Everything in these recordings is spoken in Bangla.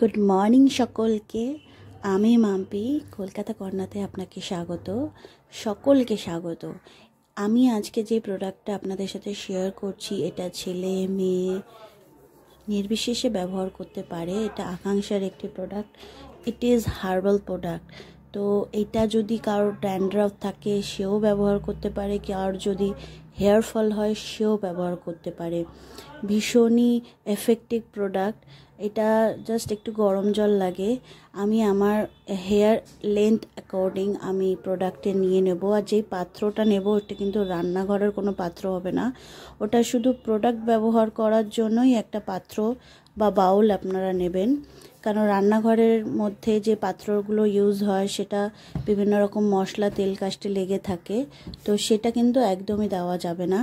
গুড মর্নিং সকলকে। আমি মাম্পি, কলকাতা কর্নাতে আপনাকে স্বাগত। সকলকে স্বাগত। আমি আজকে যে প্রোডাক্টটা আপনাদের সাথে শেয়ার করছি, এটা ছেলে মেয়ে নির্বিশেষে ব্যবহার করতে পারে। এটা আকাঙ্ক্ষার একটি product. It is herbal product. তো এটা যদি কারোর ড্যান্ড্রাফ থাকে সেও ব্যবহার করতে পারে, কারোর যদি হেয়ার ফল হয় সেও ব্যবহার করতে পারে। ভীষণই এফেক্টিভ প্রোডাক্ট। এটা জাস্ট একটু গরম জল লাগে। আমি আমার হেয়ার লেন্থ অ্যাকর্ডিং আমি প্রোডাক্টে নিয়ে নেব। আর যেই পাত্রটা নেব ওটা কিন্তু রান্নাঘরের কোনো পাত্র হবে না, ওটা শুধু প্রোডাক্ট ব্যবহার করার জন্যই একটা পাত্র বা বাউল আপনারা নেবেন। কারণ রান্নাঘরের মধ্যে যে পাত্রগুলো ইউজ হয় সেটা বিভিন্ন রকম মশলা তেল কাস্টে লেগে থাকে, তো সেটা কিন্তু একদমই দেওয়া যাবে না।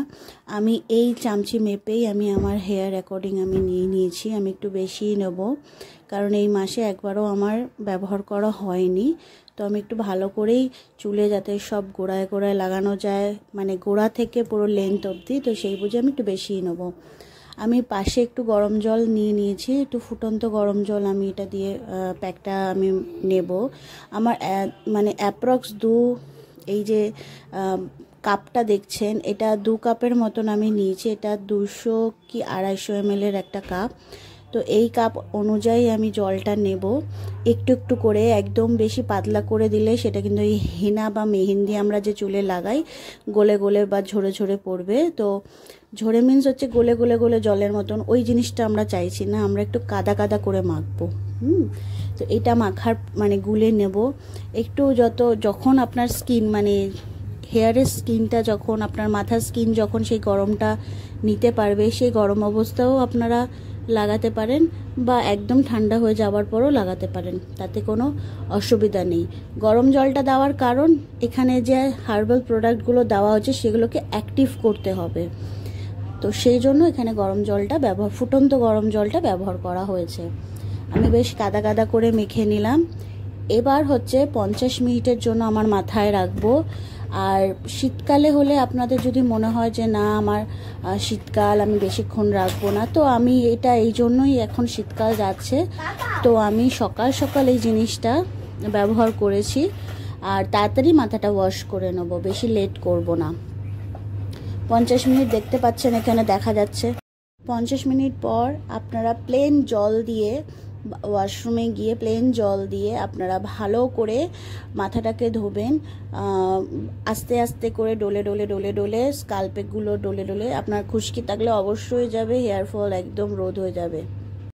আমি এই চামচি মেপেই আমি আমার হেয়ার অ্যাকর্ডিং আমি নিয়ে নিয়েছি। আমি একটু বেশিই নেব, কারণ এই মাসে একবারও আমার ব্যবহার করা হয়নি। তো আমি একটু ভালো করেই চুলে যাতে সব গোড়ায় গোড়ায় লাগানো যায়, মানে গোড়া থেকে পুরো লেন্থ অবধি, তো সেই বুঝে আমি একটু বেশিই নেব। আমি পাশে একটু গরম জল নিয়ে নিয়েছি, একটু ফুটন্ত গরম জল আমি এটা দিয়ে প্যাকটা আমি নেব। আমার মানে অ্যাপ্রক্স এই যে কাপটা দেখছেন, এটা 2 কাপের মতন আমি নিয়েছি। এটা 200 কি 250 ml একটা কাপ। তো এই কাপ অনুযায়ী আমি জলটা নেব একটু একটু করে। একদম বেশি পাতলা করে দিলে সেটা কিন্তু এই হেনা বা মেহেন্দি আমরা যে চুলে লাগাই গলে গলে বা ঝরে ঝরে পড়বে। তো ঝরে মিন্স হচ্ছে গলে গলে গলে জলের মতন, ওই জিনিসটা আমরা চাইছি না, আমরা একটু কাদা কাদা করে মাখবো। তো এটা মাখার মানে গুলে নেব একটু। যখন আপনার স্কিন মানে হেয়ারের স্কিনটা যখন আপনার মাথার স্কিন যখন সেই গরমটা নিতে পারবে, সেই গরম অবস্থাও আপনারা লাগাতে পারেন বা একদম ঠান্ডা হয়ে যাওয়ার পরও লাগাতে পারেন, তাতে কোনো অসুবিধা নেই। গরম জলটা দেওয়ার কারণ এখানে যে হার্বাল প্রোডাক্টগুলো দেওয়া হচ্ছে সেগুলোকে অ্যাক্টিভ করতে হবে, তো সেই জন্য এখানে ফুটন্ত গরম জলটা ব্যবহার করা হয়েছে। আমি বেশ কাদা কাদা করে মেখে নিলাম। এবার হচ্ছে 50 মিনিটের জন্য আমার মাথায় রাখবো। আর শীতকালে হলে আপনাদের যদি মনে হয় যে না আমার শীতকাল, আমি বেশিক্ষণ রাখবো না, তো আমি এটা এই জন্যই, এখন শীতকাল যাচ্ছে তো আমি সকাল সকাল এই জিনিসটা ব্যবহার করেছি। আর তাড়াতাড়ি মাথাটা ওয়াশ করে নেব, বেশি লেট করব না। 50 মিনিট দেখতে পাচ্ছেন এখানে দেখা যাচ্ছে। 50 মিনিট পর আপনারা প্লেন জল দিয়ে, ওয়াশরুমে গিয়ে প্লেন জল দিয়ে আপনারা ভালো করে মাথাটাকে ধোবেন। আস্তে আস্তে করে ডলে ডলে ডলে ডলে স্কাল্পেগুলো ডলে ডলে। আপনার খুশকি থাকলে অবশ্যই যাবে, হেয়ার ফল একদম রোধ হয়ে যাবে।